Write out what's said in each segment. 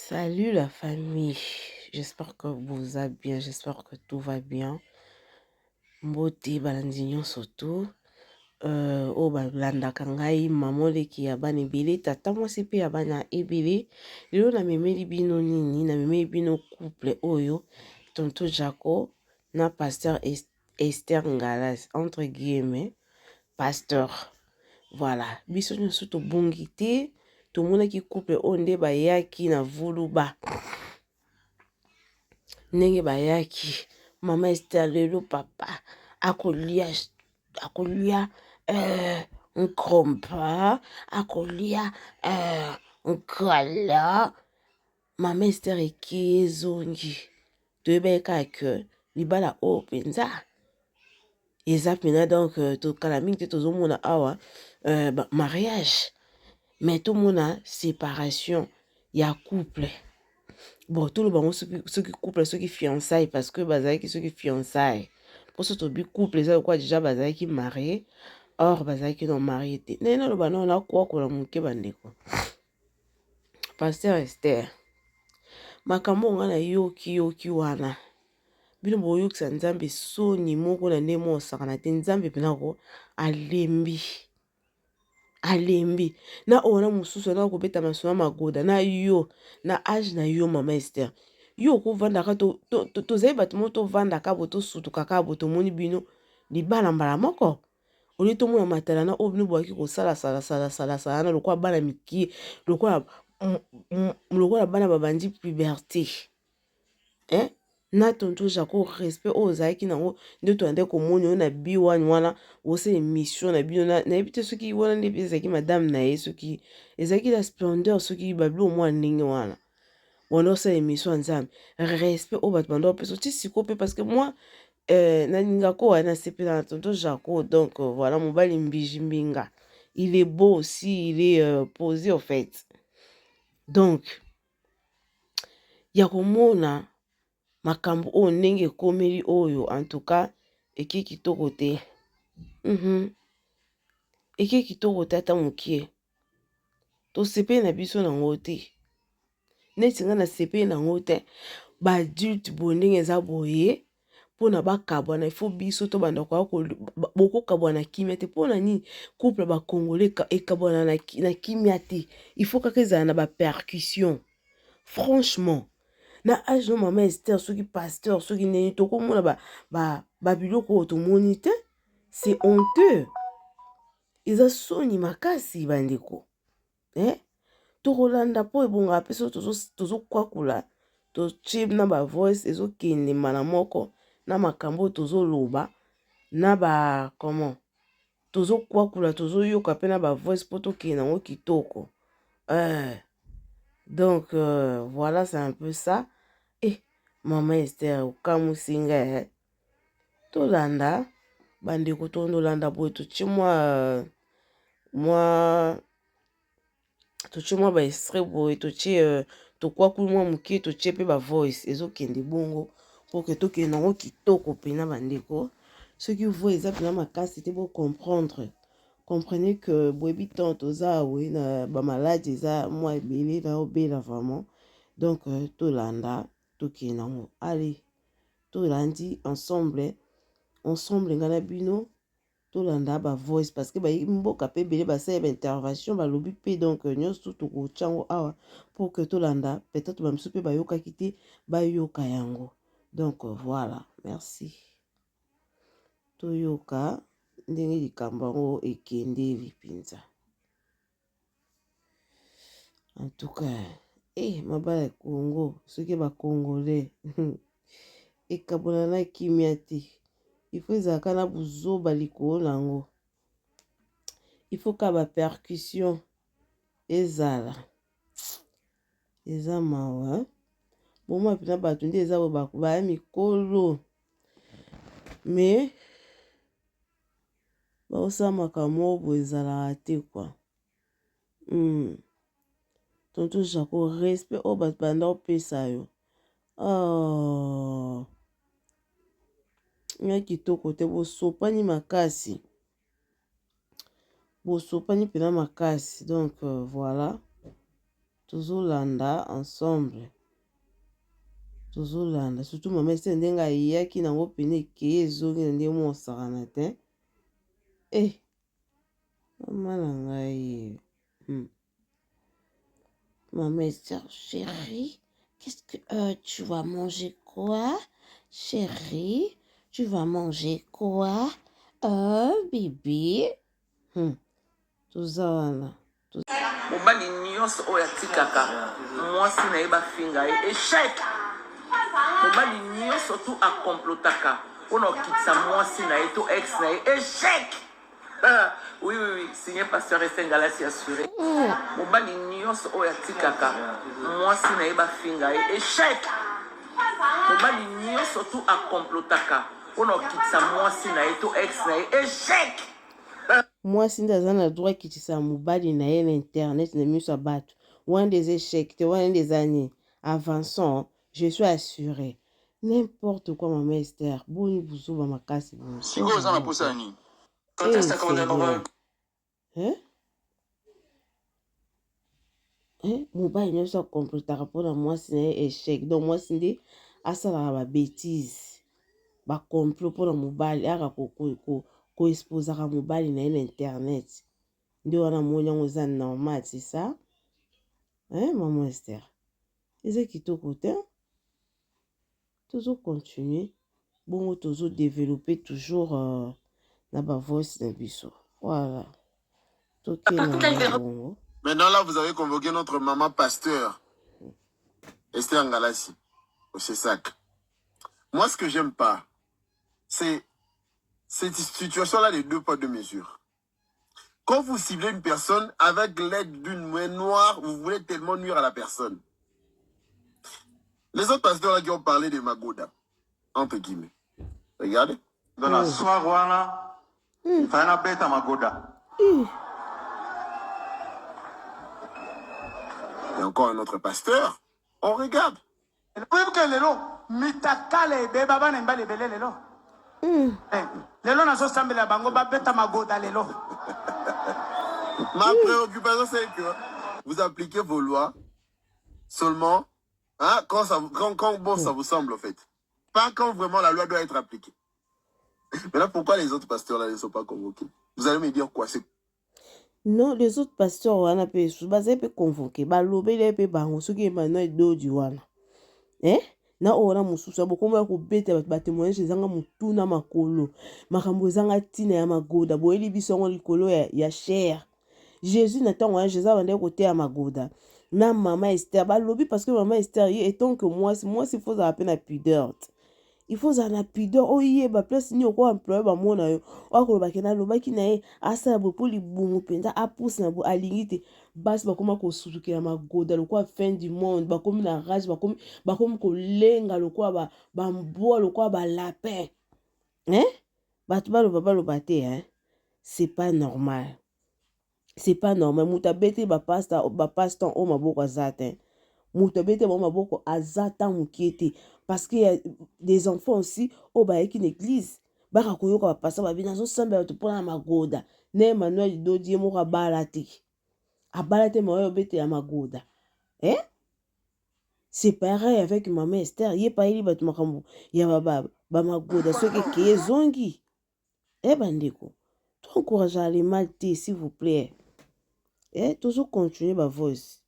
Salut la famille, j'espère que vous allez bien, j'espère que tout va bien. Mbote balandinyo surtout, o balandaka ngai mama leki ya bana ebele, tata mwasi pe ya bana ebele. Lelo na memeli bino nini, na memeli bino couple oyo, tonton Jaco na pasteur Esther Ngalas, entre guillemets, pasteur. Voilà, biso nyonso tobongi te, tomonaki couple oyo nde bayaki na vuluba. Ndenge bayaki mama Esther lelo papa akolia nkrompa akolia nkala mama Esther eke ezongi toyebaka ke libala oyo mpenza eza mpena donc tokala mingi te tozomona awa mariage mais tomona séparation ya couple. Bon, tout le monde, ceux qui couple, ceux qui fiançailles, parce que bazaki ceux qui fiançailles. Pour ce couple, ça quoi déjà bazaki marié, or bazaki non marié. Non, le banon là quoi qu'on a manqué bandeko. Pasteur Esther, makambo ngana yoki wana. Bino boyoki sa nzambe soni moko na ndemo osakana te nzambe penako alembi na ona mususu na kobeta masona magoda na yo na age na yo mama Esther yo kovandaka tozali bato mo tovandaka bo tosutuka kaka bo tomoni bino libala mbala moko oli tomona matala na oyo bino bwaki kosala na lokola bana mikie lokola bana babandi puberté na tonton Jaco respect oyo ozalaki nango nde toyande komoni oyo na biwani wana osala émission na bino nayebi te soki wana nde ezalaki madame na ye soki ezalaki la splendeur soki babilo mwa ndenge wana wana osala émission ya nzambe respect oyo bato banda opesa oti siko mpe parce que moi nalingaka oyo nasepela na tonton Jaco donc voilà mobali mbiji mbinga il est beau aussi il est posé au fait donc ya komona makambo oyo ndenge ekomeli oyo en tout cas eke kitoko te eke kitoko te ata mokie tosepeli na biso nango te neti nga nasepeli nango te baadulte boye ndenge eza boye mpona bakabwana ifo biso to banda bokokabwana kimia te mpona nini couple bakongole ekabwana na kimia te ifo kaka ezala na bapercussion franchement na age no mama Esther soki pasteur soki nini tokomona babiloko oyo tomoni te c'est honteux eza soni makasi bandeko tokolanda po ebonga mpe so tozokwakula totie na bavoice ezokende mbala moko na makambo tozoloba na comment tozokwakula tozoyoka mpe na bavoice mpo tokende yango kitoko donc voilà c'est un peu ça. Mama Esther okamusi nga tolanda bandeko tondolanda boye totie mwa ba extrait boye totie tokwakuli mwa mokie totie mpe ba voice ezokende bongo po ke tokende nango kitoko mpena bandeko soki voi eza mpena makasi te bo comprendre comprenez que boyebi tant toza awe na bamaladi eza mwa ebele na obela vraiment donc tolanda tokende nango allez tolandi ensemble nga na bino tolanda ba voice parce que mboka pe ebele basala ba intervention balobi pe donc nyonso tokotia yango awa pour que tolanda peut-être bamisu mpe bayokaki te bayoka yango donc voilà merci toyoka ndenge likambo yango ekendeli mpenza en tout cas mabala ya Congo soki bakongolais ekabona na kimia te ifo ezalaka na buzoba likolo nango ifo ka bapercussion ezala eza mawa bomoi mpena bato nde eza baya mikolo mais baosala makambo boye ezalaka te kwa tonton Jaco respect oyo bato banda opesa yo nga kitoko te bosopani makasi mpena makasi donc voilà tozolanda ensemble tozolanda surtout mama ese ndenge ayaki nango pene ekeye ezongi na ndenge mosakana te mama na ngai maman chérie, qu'est-ce que tu vas manger quoi? Chérie, tu vas manger quoi? Bébé. Toza wana. Mobali nyonso oyo atikaka mwasi na ye bafinga ye échec. Mobali nyonso tu akomplotaka mpona okitisa mwasi na ye to ex na ye échec. Oui, signé pasteur Esengalasi assuré. Mobali nyonso oyo atikaka mwasi na ye bafinga ye échec. Mobali nyonso tu akomplotaka mpona okitisa mwasi na ye to ex na ye échec. Mwasi nde aza na droit kitisa mobali na ye na internet na miso ya bato wana des échecs te wana des années avançant je suis assuré n'importe quoi maman Esther boni buzuba makasi sikoyo oza na posa ya nini mobali nyonso akomplotaka mpona mwasi na ye échec donc mwasi nde asalaka babétise bacomplot mpona mobali aka koexposaka mobali na ye na internet nde wana moni yango eza normal c'est ça maman Esther eza kitoko te tozocontinue bongo tozodévelopper toujours na bavoice na biso voilà tokena bongo. Maintenant là vous avez convoqué notre maman pasteur Esther Ngalasi au CESAC. Moi ce que j'aime pas c'est cette situation-là des deux poids deux mesures. Quand vous ciblez une personne avec l'aide d'une main noire, vous voulez tellement nuire à la personne. Les autres pasteurs là qui ont parlé de Magoda, entre guillemets. Regardez. Dans la soirée, il faut un bête à Magoda. Il y a encore un autre pasteur. On regarde. Ma préoccupation c'est que vous appliquez vos lois seulement quand ça vous semble en fait. Pas quand vraiment la loi doit être appliquée. Mais là pourquoi les autres pasteurs là ne sont pas convoqués? Vous allez me dire quoi? Non, les autres pasteurs wana pe bazali pe convoqué balobeli pe bango soki Emmanuel Dodi wana na ona mosusu ya bokomba kobeta bato batémoignage ezanga motuna makolo makambo ezanga ntina ya Magoda boyeli biso yango likolo ya chair Jésus na ntango wana Jésus abandaki koteya Magoda na mama Esther balobi parce que mama Esther ye etant que mwasi il faut azala pe na pudeur il faut azala na pudeur oyeba place nini oko employe bamona yo oakolobaki nalobaki na ye asala boye mpo libumu mpenza apusi na boye alingi te basi bakoma kosutukela Magoda lokola fin du monde bakomi na rage bakomi kolenga lokola bambwa lokola balapin bato baloba te c'est pas normal. C'est pas normal. Mutabete bapasteur o maboko azate. Mutabete ba maboko azata mukiete parce qu'il y a des enfants aussi au baeki une église. Baka koyoka ba pasteur ba bina zo samba to pona Magoda. Ne Emmanuel Dodi mo ka balate. Abalate mo yo bete ya Magoda. C'est pareil avec maman Esther. Yé pa yeli batu makambo. Ya ba Magoda soki ke zongi. Bandeko. Tu encourage à les malter s'il vous plaît. Toujours continuer ma voice.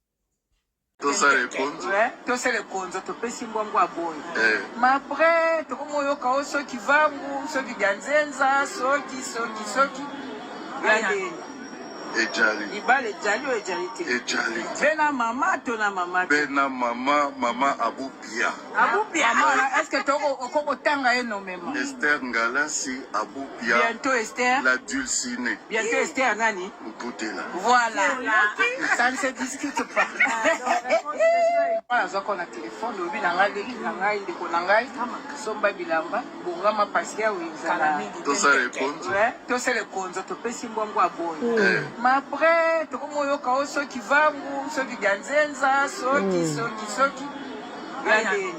Tosa le konzo to pesi mbwangu aboyi. Mais après to komo yoka oso kivangu so kiganzenza soki. Yandeni. Ejali. Ibale ejali o ejalite. Ejali. Bena mama to na mama. Bena mama Abupia. Abupia. Est-ce que toko okoko tanga eno mema? Esther Ngalasi Abupia. Bientôt Esther. La dulcinée. Bientôt Esther nani? Mputela. Voilà. Ça ne se discute pas. Voilà, zoko na téléphone lobi na ngai leki na ngai ndeko na ngai. Somba bilamba bongama pasia wizala. Tosa le konzo. Tosa le konzo to pesi mbwangu aboyi. Mais après to komo yoka oso kivangu so kiganzenza soki. Yandeni.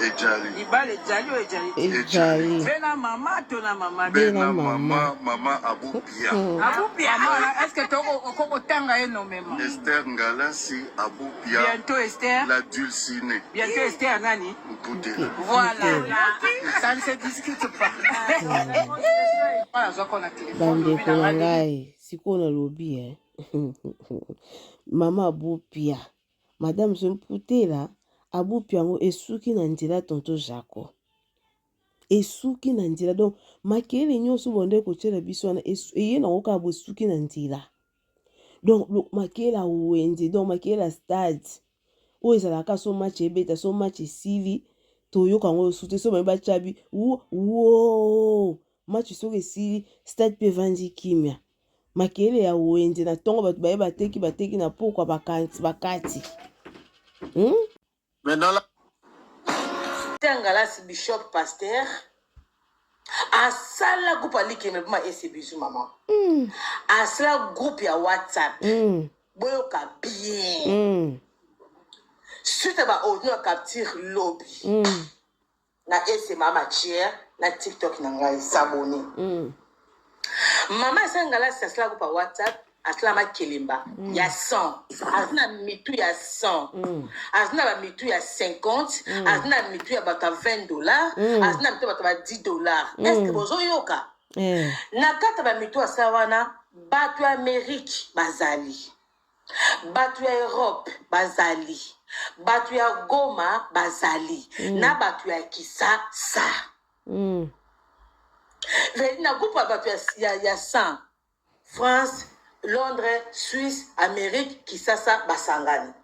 Ejali. Ibale Ejali ou Ejali? Ejali. Bena maman, tona maman. Bena maman. Maman Aboupia. Aboupia. Est-ce que tu as un tanga énormément? Esther Ngalassi Aboupia. Bientôt Esther. La dulcinée. Bientôt Esther Nani. Mputela. Voilà. Ça ne se discute pas. Bandeko na ngai sikoyo nalobi mama Aboupia madame Mputela Aboupia yango esuki na nzela tonto Jaco esuki na nzela donc makele nyonso bonde kotiela biso wana eye nango kaka bosuki na nzela donc makele awenze donc makele ya stade oyo ezalaka so match ebeta so match esili toyoka yango oyo te so baye batyabi wo match soki esili stade mpe evandi kimia makele ya wenze na ntongo bato baye bateki na pokwa bakati Mais dans la... Ngalassi Bishop Pasteur asala groupe alikeme boma ese bisu mama asala groupe ya WhatsApp boyoka bien suite ba audio capture lobby na ese mama chair na TikTok na ngai s'abonner mama esa Ngalassi asala groupe ya WhatsApp asala makelemba ya 100 asina mitu ya 100 asina ba mitu ya 50 asina mitu ya bato $20 asina mitu ya bato $10 est-ce que bozo yoka na kata ba mitu asala wana bato ya Amérique bazali bato ya Europe bazali bato ya Goma bazali na bato ya Kisasa na groupe ya bato ya 100 France Londres, Suisse, Amérique, Kisasa, Basangani.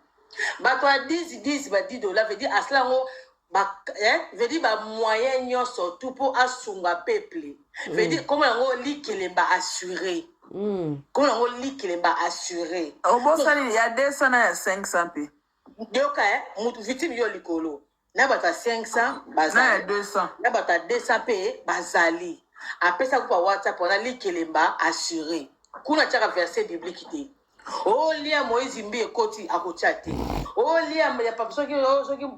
Bato a 10 ba $10 veut dire aslango veut dire ba moyen nyo surtout pour asunga peuple. Veut dire comment on likelemba assuré. Comment on likelemba assuré. Au bon sali il y a 200 et 500 p. Doka mutu victime yo likolo. Na bata 500 bazali. Na 200. Na bata 200 p bazali. Après ça pour WhatsApp on a likelemba assuré. Kuna tchaka verset biblique te. Oh lia Moïse mbi ekoti akotia te. Oh lia ya papa soki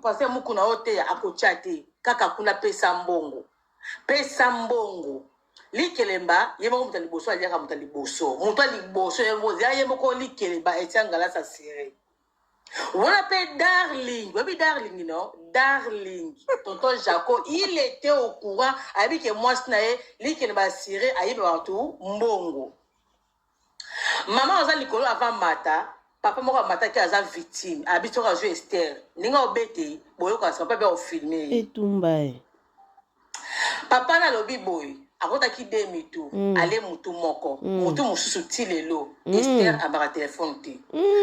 passer mukuna ote akotia te. Kaka kuna pesa mbongo. Pesa mbongo. Likelemba yemo muta liboso aliaka muta liboso. Muta liboso yemo yemo ko likelemba etia Ngalassi asire. Voilà pe darling. Oui darling non? Darling. Tonton Jaco, il était au courant avec que moi snae likelemba asire ayiba partout mbongo. Maman oza likolo avant mata papa moko mata ki aza victime habito ka jouer Esther ninga obete boyo ka papa ba filmer etumba papa na lobi boy akota ki de mitu ale mutu moko mutu mususu tilelo Esther abara téléphone te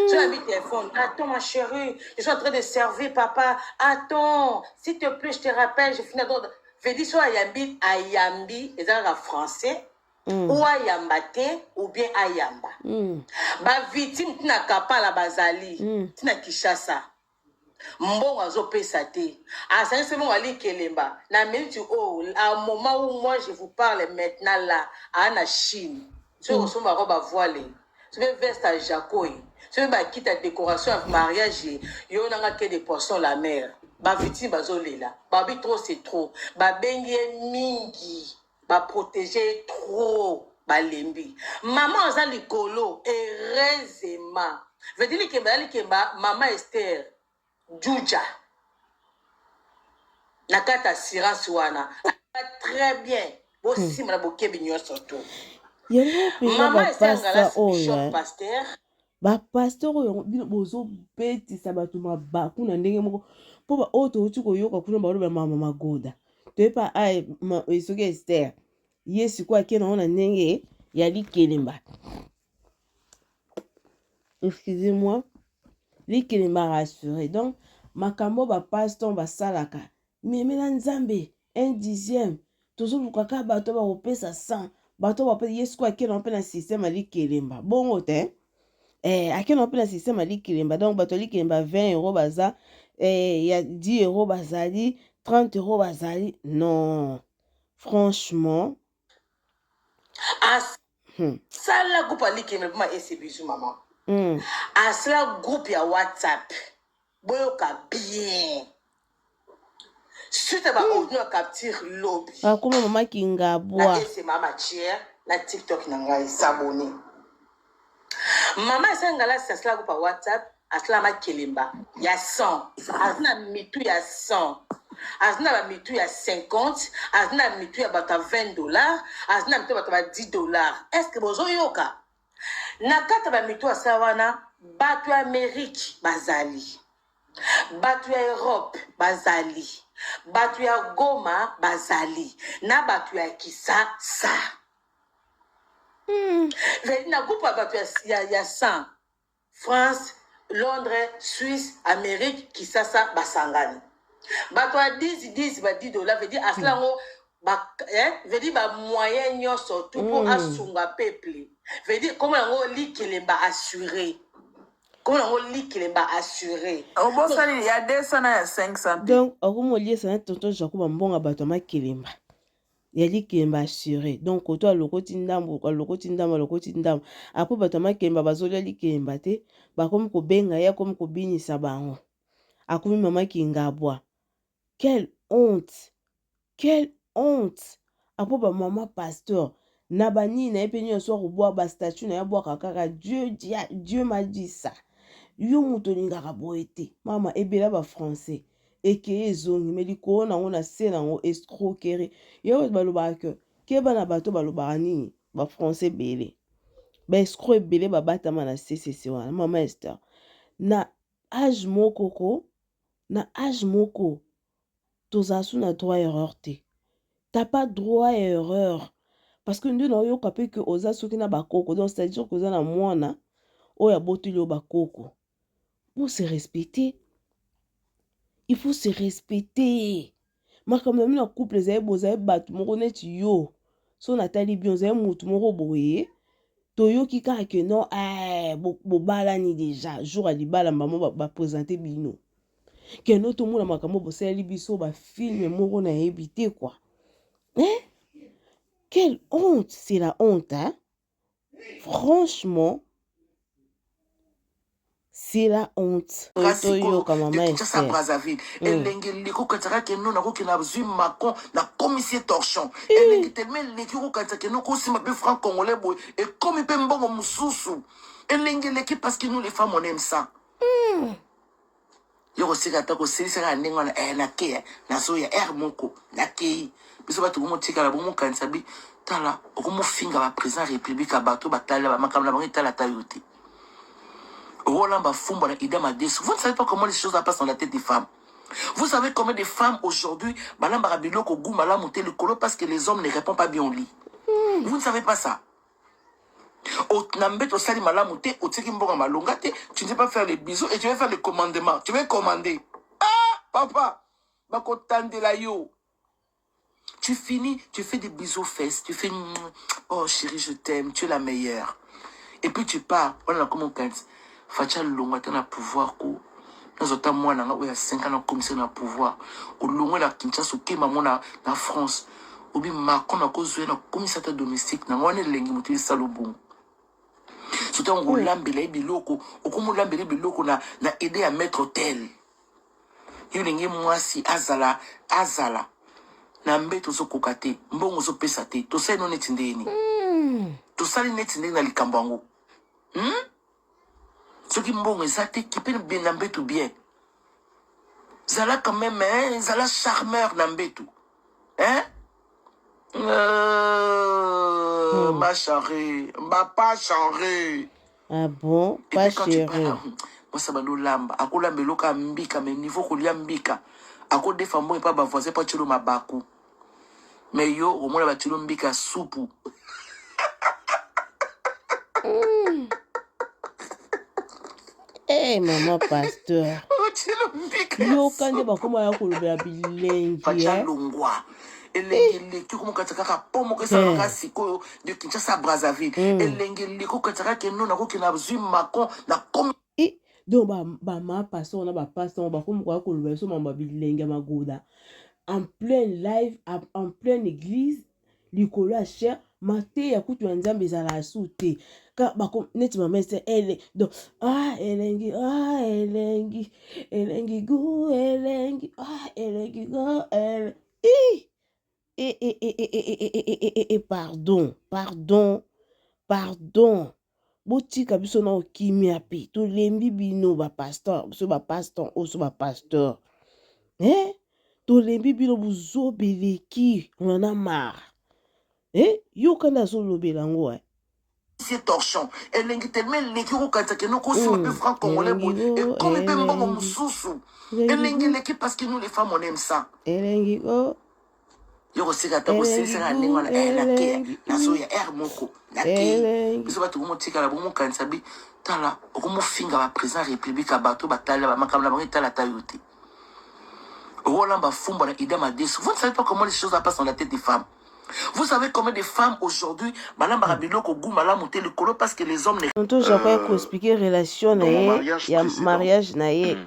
sur la téléphone attends ma chérie je suis en train de servir papa attends s'il te plaît je te rappelle je finis dans veut dire soit ayambi ezaka français ou ayamba te ou bien ayamba ba victime tina kapala bazali tina Kishasa mbongo azopesa te asani se mbongo ali kelemba na minute à moment où moi je vous parle maintenant là à Chine so osomba ko ba voile so be veste à Jacoy so ba kita décoration à mariage yo nanga ke des poissons la mer ba victime bazolela ba bi trop c'est trop ba bengi mingi ba protéger trop balembi maman oza likolo heureusement veut dire que maman Esther Juja na kata assurance wana très bien aussi mala bokebi nyonso to maman Esther oyo bapasteur oyo bozobetisa bato mabaku na ndenge moko mpo oyo touti koyoka kuna baloba mama magoda toyepa soki Esther ye sikoyo ake nango na ndenge ya likelemba excusez-moi likelemba rassuré donc makambo bapasteur basalaka memela nzambe 1/10 tozolukaka bato bakopesa 100 bato bapesa ye sikoyo ake nango mpe na système alikelemba bongo te ake nango mpe na système alikelemba donc bato alikelemba 20 € baza ya 10 € bazali 30 € bazali non franchement asala groupe alikeme boma ese bisu mama asala groupe ya WhatsApp boyoka bien Suite à ma capture lobby. Akuma mama Kingabwa. C'est ma matière, la TikTok n'a s'abonner. Maman Sangala, c'est cela par WhatsApp, à cela ma kelimba. Il y a 100. Azna mitu il y a 100. Azna mitu il y a 50. Azna mitu il y a $20. Azna mitu il y a $10. Est-ce que vous avez yoka? Nakata ba mitu a sawana, batu Amérique, bazali. Batu Europe, bazali. Batu ya Goma, bazali. Na batu ya Kisa, sa. Na groupe batu ya 100. France, Londres, Suisse, Amérique, Kisasa, Basangani. Batu ya 10 ba $10, veut dire aslango veut dire ba moyen nyo surtout pour asunga peuple. Veut dire comment on lit qu'il est assuré. Comment on lit qu'il est assuré. Au bon sali, il y a 200 et 500. Donc, akumo lié ça tonton Jacob mbonga bato ma kelimba. Yali kelimba assuré. Donc, auto a lokoti ndambo, lokoti ndambo. Apo bato ma kelimba bazoli ali kelimba te, ba comme ko benga ya comme ko binisa bango. Akumi mama Kingabwa. Quelle honte. Quelle honte. Apo ba maman pasteur. Nabani na epeni yo so boire ba statue na ya boire kaka Dieu m'a dit ça. Yo mutoninga boete. Mama ebela ba français. Eke ezongi meli ko na ngona se na ngo escroquerie. Yo baloba ke bana bato baloba nini ba français belé. Ba escroc belé ba batama na CCC wana. Mama Esther. Na âge moko tozasu na droit erreur te. T'as pas droit à erreur. Parce que nous n'avons pas que oza soki na bakoko. Donc c'est-à-dire que oza na mwana oya botuli o bakoko. Pour se respecter, il faut se respecter. Ma quand même na couple zaye bozaye bat moko neti yo. So natali bien zaye mutu moko boye. Toyo ki ka que non bo bala ni déjà jour à libala maman ba présenter bino. Que no to mona makambo bo sali biso ba film moko na éviter quoi. Hein? Quelle honte, c'est la honte, hein? Franchement, c'est la honte. Rasiko de Kinshasa Brazzaville. Elenge liko kataka keno na ko kina zui Macron na commissaire torchon. Elenge tellement leki kataka keno ko sima be franc congolais boy et comme il peut mbongo mususu. Elenge leki parce que nous les femmes on aime ça. Yo sika ta ko sisi ka ndinga na ke na so ya moko na ke biso ba tumo tika la bomo kanisa bi tala okumo finga ba président république abato batala ba makamla ba tala tayote. Roland Bafumba na Ida Madesu. Vous ne savez pas comment les choses passent dans la tête des femmes. Vous savez combien de femmes aujourd'hui balamba biloko goumala monter le colo parce que les hommes ne répondent pas bien au lit. Vous ne savez pas ça. Au nambet au sali malamuté au tiki mbonga malongate, tu ne sais pas faire les bisous et tu vas faire les commandements. Tu vas commander. Ah papa, bako tande la yo. Tu finis, tu fais des bisous aux fesses, tu fais oh chérie, je t'aime, tu es la meilleure. Et puis tu pars, on a comment quand Facha longa na pouvoir ko. Nous autant moi na o ya 5 ans commissaire na pouvoir. O longa la Kinshasa ke maman na France. Obi Macron na ko na commissaire domestique na ngone lengi mutu salobon. Surtout on lambele biloko, o komo lambele biloko na aider à mettre hôtel. Yo lengi mwasi azala. Na mbeto zo kokate, mbongo zo pesa te. To sai no netindeni. To sali netindeni na likambango. Ce qui mbongo ezate qui peut bien nambetu bien. Zala quand même hein, zala charmeur nambetu. Hein? Ma chérie, ma pas chérie. Ah bon, pas chérie. Moi ça balo lamba, akolamba loka mbika mais niveau kolia mbika. Ako defa mo pas ba voisin pas tshilo mabaku. Mais yo au moins ba tshilo mbika soupu. Eh maman pasteur. Yo kande ba koma ya kolobela bilengi. Facha longwa. Elenge ki komo kataka ka pomo ke sa ka siko de Kinshasa Brazzaville. Elenge liko kataka ke no na ko kina zui Macron na komi. Donc ba ma pasteur na ba pasteur ba komo ko kolobela so mamba bilengi magoda. En plein live, en pleine église, likolo a cher mate ya kutu ya nzambe ezala asu te ka bako neti mama ese ele donc elengi elengi gu elengi elengi go ele pardon botika biso na okimia pe tolembi bino bapasteur biso bapasteur oso bapasteur tolembi bino bozobeleki on a marre yoka nde azolobela yango c'est torchon elengi tellement elengi okokatisa keno kosima mpe franc congolais boye ekomi mpe mbongo mosusu elengi eleki parce que nous les femmes on aime ça elengi yo kosika ata koselisaka ndenge wana nake nazoya moko nake biso bato bomotikala bomokanisa bi tala okomofinga baprésident république ya bato batala bamakambo na bango etala ata yo te okolamba fumba na idée madesu. Vous ne savez pas comment les choses passent dans la tête des femmes. Vous savez combien de femmes aujourd'hui malamba biloko gu malamu te likolo parce que les hommes ne tonto j'appelle ko expliquer relation na ya mariage na ye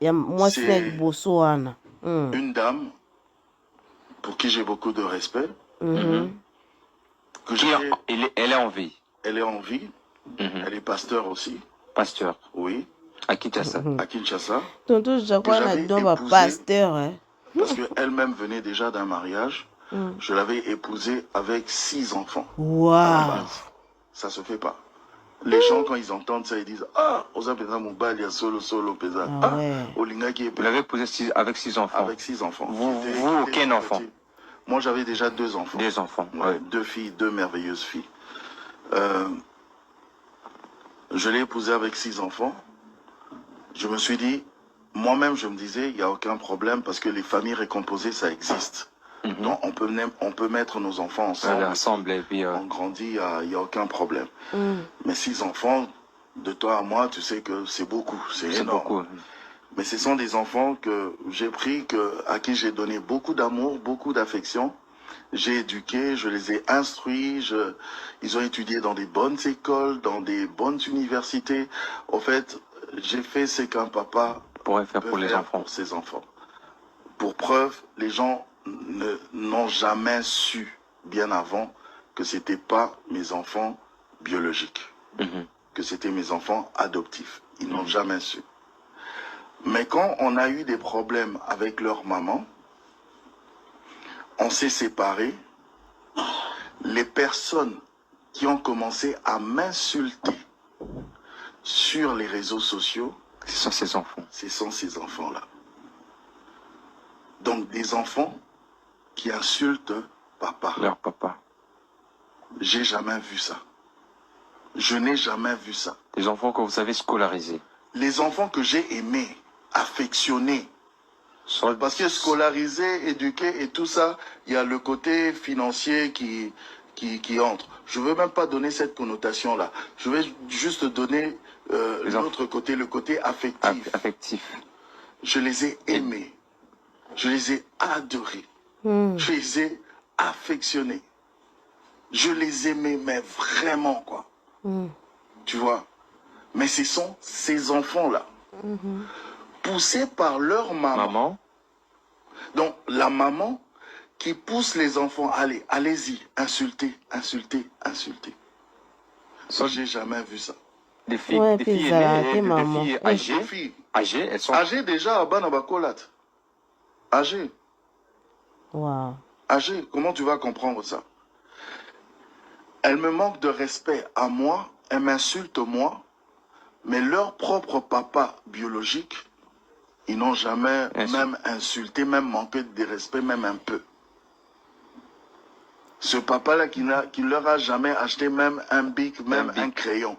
ya mwasi na liboso wana une dame pour qui j'ai beaucoup de respect elle est en vie. Elle est en vie. Elle est pasteur aussi. Pasteur. Oui. À Kinshasa. À Kinshasa. Tonton Jacques na don pasteur parce qu'elle-même venait déjà d'un mariage. Je l'avais épousée avec 6 enfants. Waouh. Ça se fait pas. Les gens, quand ils entendent ça, ils disent Oza Pesa Moubal, il y a solo Pesa. Olinga qui est. Vous l'avez épousée avec 6 enfants. Avec 6 enfants. Vous aucun enfant? Moi, j'avais déjà 2 enfants. 2 enfants. Ouais. 2 filles, 2 merveilleuses filles. Je l'ai épousée avec 6 enfants. Je me suis dit, moi-même, je me disais, il n'y a aucun problème parce que les familles récomposées, ça existe. Donc, on peut mettre nos enfants ensemble. Et puis, on grandit, il n'y a aucun problème. Mais 6 enfants, de toi à moi, tu sais que c'est beaucoup. C'est énorme. Beaucoup. Mais ce sont des enfants que j'ai pris, à qui j'ai donné beaucoup d'amour, beaucoup d'affection. J'ai éduqué, je les ai instruits. Ils ont étudié dans des bonnes écoles, dans des bonnes universités. En fait, j'ai fait ce qu'un papa pourrait faire pour les enfants. Pour ses enfants. Pour preuve, les gens n'ont jamais su, bien avant, que c'était pas mes enfants biologiques, que c'était mes enfants adoptifs. Ils n'ont jamais su. Mais quand on a eu des problèmes avec leur maman, on s'est séparés. Les personnes qui ont commencé à m'insulter sur les réseaux sociaux, ce sont ces enfants. Ce sont ces enfants-là. Donc des enfants qui insultent papa. Leur papa. J'ai jamais vu ça. Je n'ai jamais vu ça. Les enfants que vous avez scolarisés. Les enfants que j'ai aimés, affectionnés. Parce que scolarisés, éduqués et tout ça, il y a le côté financier qui entre. Je ne veux même pas donner cette connotation-là. Je vais juste donner l'autre côté, le côté affectif. Je les ai aimés. Je les ai adorés. Je les ai affectionnés. Je les aimais, mais vraiment, quoi. Tu vois. Mais ce sont ces enfants-là, poussés par leur maman. Donc, la maman qui pousse les enfants, allez-y, insultez. Ça, j'ai jamais vu ça. Des filles, des filles âgées, elles sont âgées déjà à Banabakolat. Âgées. Wow. Âgées, comment tu vas comprendre ça? Elles me manquent de respect à moi, elles m'insultent moi, mais leur propre papa biologique, ils n'ont jamais même insulté, même manqué de respect, même un peu. Ce papa-là qui leur a jamais acheté même un bic, même un crayon.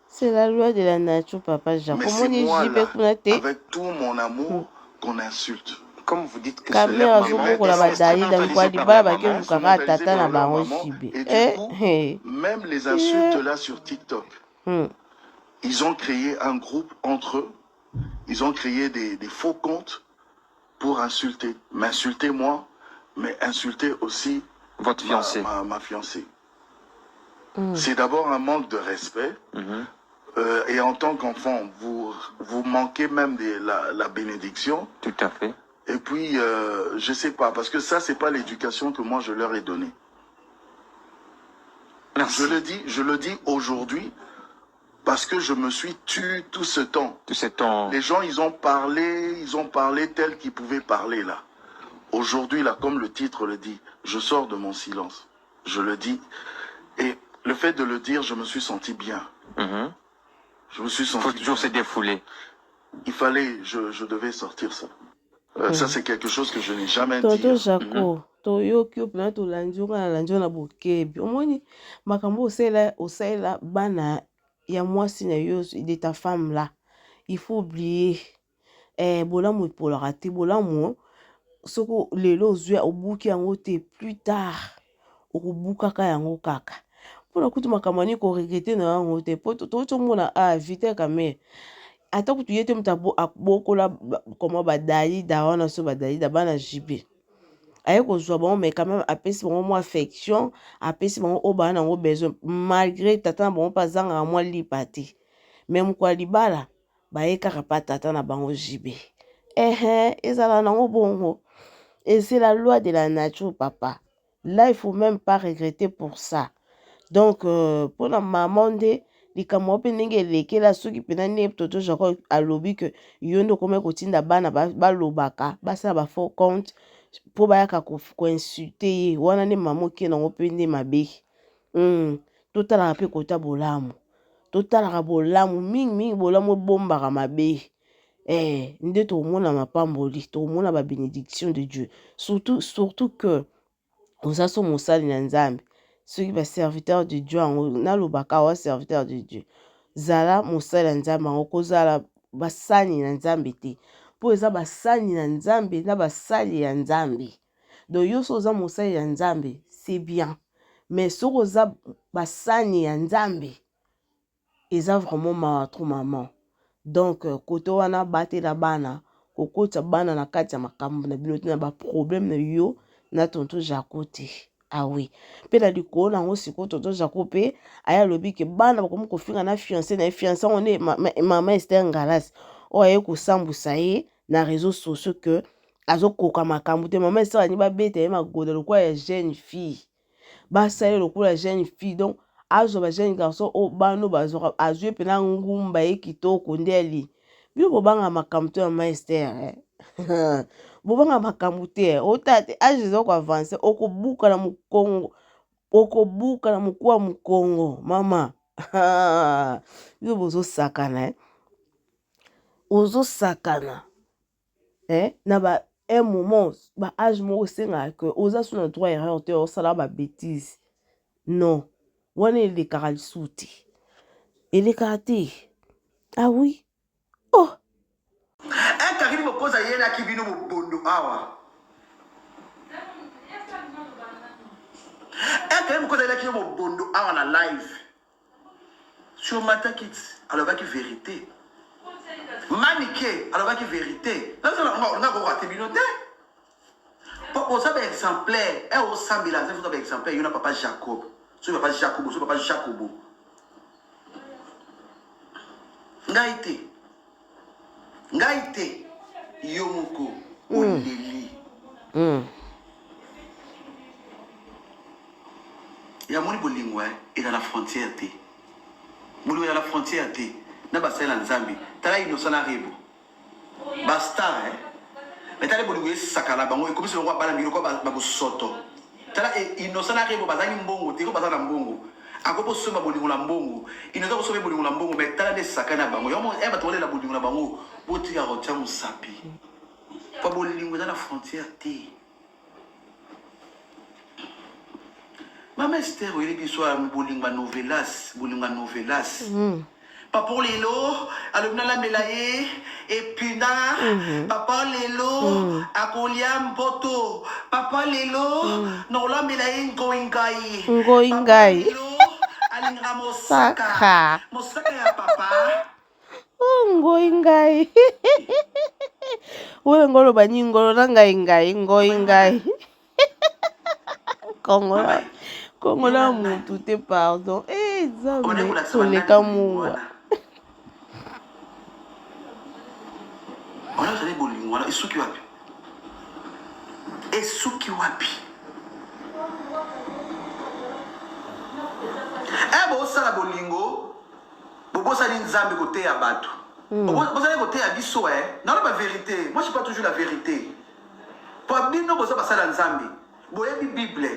C'est la loi de la nature, papa Jean. Mais c'est moi, là, avec tout mon amour, qu'on insulte. Comme vous dites que c'est leur maman. Et du coup, même les insultes là sur TikTok, ils ont créé un groupe entre eux. Ils ont créé des faux comptes pour insulter. M'insulter moi, mais insulter aussi votre fiancée. Ma fiancée. C'est d'abord un manque de respect. Et en tant qu'enfant, vous manquez même de la bénédiction. Tout à fait. Et puis, je sais pas, parce que ça, c'est pas l'éducation que moi, je leur ai donnée. Je le dis aujourd'hui parce que je me suis tué tout ce temps. Tout ce temps. Les gens, ils ont parlé tel qu'ils pouvaient parler là. Aujourd'hui, là, comme le titre le dit, je sors de mon silence. Je le dis. Et le fait de le dire, je me suis senti bien. Je me suis senti Il faut toujours se défouler. Il fallait, je devais sortir ça. Ça, c'est quelque chose que je n'ai jamais dit. Tonton Jaco, toyoki opena tolandi oka na landi na bokebi. Omoni makambo osala bana ya mwasi na yo de ta femme là. Il faut oublier bolamu epolaka te bolamu soko lelo ozwi obuki yango te plus tard okobukaka yango kaka. Mpona kutu makambo ani koregrete na yango te po tozomona vite kamere ata kutu ye te moto abokola koma badalida wana so badalida bana jibe aye kozwa bango mais quand même apesi bango mwa affection apesi bango oyo bana nango besoin malgré tata na bango mpe azangaka mwa lipa te mais mokolo ya libala baye kaka mpa tata na bango jibe ezala nango bongo et c'est la loi de la nature papa là il faut même pas regretter pour ça donc mpona mama nde likambo mpe ndenge elekela soki mpena nde toto Jacob alobi ke yo nde okoma kotinda bana balobaka basala bafaux compte mpo bayaka koinsulte ye wana nde mama oke nango mpe nde mabe totalaka mpe kota bolamu totalaka bolamu mingimingi bolamu ebombaka mabe nde tokomona mapamboli tokomona babénédiction de Dieu surtout que oza so mosali na Nzambe soki baserviteur de Dieu yango nalobaka wa serviteur de Dieu zala mosali ya Nzambe yango kozala basani na Nzambe te mpo eza basani na Nzambe na basali ya Nzambe donc yo so oza mosali ya Nzambe c'est bien mais soki oza basani ya Nzambe eza vraiment mawa trop maman donc kote wana batela bana kokotisa bana na kati ya makambo na bino te na baproblème na yo na tonton Jaco te oui mpe na likolo nango sikoyo tonton Jaco mpe aya alobi ke bana bakomi kofinga na fiancé na ye fiancé yango nde mama Esther Ngalasi oyo aye kosambusa ye na réseaux sociaux ke azokoka makambo te mama Esther ani babeta ye magoda lokola ya jeune fille basali lokola ya jeune fille donc azwa ba jeune garçon oyo bano bazwaka azwi mpena ngumba ye kitoko nde ali bino bobanga makambo te mama Esther bobanga makambo te ota te age eza koavance okobuka na mokongo okobuka na moku ya mokongo mama bino bozosakana ozosakana na ba un moment ba age moko osengaka ke oza so na droit erreur te osala babétise non wana elekaka lisusu te elekaka te oui Karimi mokoza yelaki bino mobondo awa Karimi mokoza yelaki mobondo awa na live sur Mata Kids alobaki vérité Manike alobaki vérité nga kokate bino te oza ba exemplaire osambela nze oza ba exemplaire yo na papa Jacob so papa Jacobo so papa Jacobo ngai te yo moko oleli ya moni bolingo eza na frontière te bolingo eza na frontière te na basali na Nzambe tala innocent na rebo bastar mais tala bolingo esakala bango ekomisi longo bana bino ko babosoto tala innocent na rebo bazangi mbongo te ko bazana mbongo akopo soma bolingo na mbongo inoza kosoma bolingo na mbongo mais tala de sakana bango yo bato balela bolingo na bango boti ya rotia musapi pa bolingo eza na frontière te Mama Esther oyeli biso ya bolingo ya novelas papa lelo alobina lambela ye epina papa lelo akolia mpoto papa lelo nakolambela ye ngoingai alingaka mosaka ya papa ngoingai oyo ngoloba nyingolo na ngai ngoingai kongola mutu te pardon Nzambe toleka muwa ona zali bolingo wana esuki wapi bosala bolingo bobosani nzambe côté ya bato bosali côté ya biso non la vérité moi je pas toujours la vérité pour bino bosa basala nzambe boyebi bible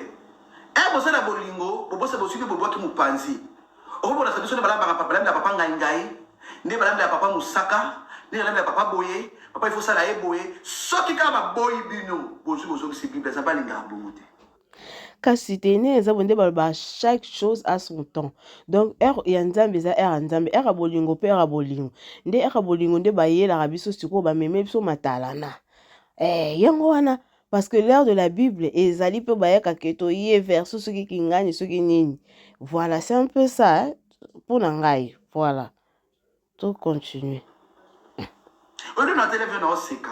bosala bolingo bobosa bosuki bobwaki mopanzi okomona sa biso nde balambaka ya papa ngai nde balamba ya papa mosaka nde balamba ya papa boye papa il faut sala ye boye soki kaka baboyi bino bozwi bozongisi bible eza balingaka bongo te kasi tene eza bonde baloba chaque chose à son temps donc ya nzambe eza ya nzambe ya bolingo mpe ya bolingo nde ya bolingo nde bayelaka biso sikoyo bameme biso matalana yango wana parce que l'heure de la Bible ezali mpe bayaka ke toye verso soki kingani soki nini voilà c'est un peu ça pour ngai voilà to continuer oyo na televizio na oseka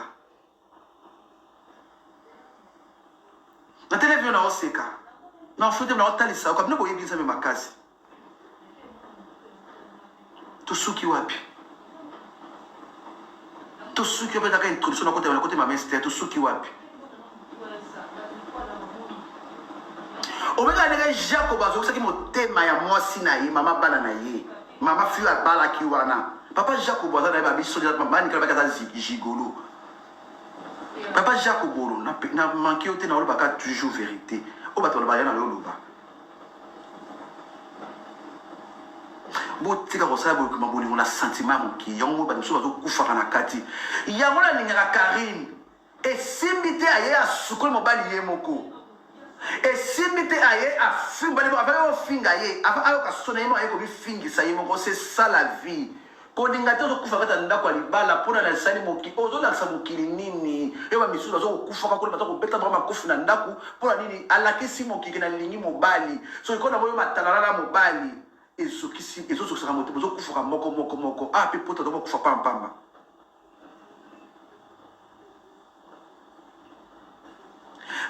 na televizio na oseka na fote na otalisa kwa bino boyebi nzambe makasi tosuki wapi taka introduction na kote mamester tosuki wapi obeka ndenge Jacob azokisaki motema ya mwasi na ye mama bala na ye mama fiyo abalaki wana papa Jacob aza na ye babiso banikala baki aza gigolo papa Jacob na manki yo te na olobaka toujours vérité oyo bato balobaya na loloba botika kosala bolukima bolingo na sentiment ya moki yango bato mosusu bazokufaka na kati yango nalingaka Karine esimbi te aye asukoli mobali ye moko esimbi te aye afimbali avali ofinga ye ayoka sona ye moko aye komifingisa ye moko c'est ça la vie kolinga te ozokufa kati ya ndako ya libala mpona na lisali mokili ozolakisa mokili nini yo bamisusu bazokufaka koli baza kobeta bango makofi na ndako mpona nini alakisi mokili na lilingi mobali soki kona boyo matalala na mobali ezosokisaka moto bozokufaka moko mpe poto tokokufa pampamba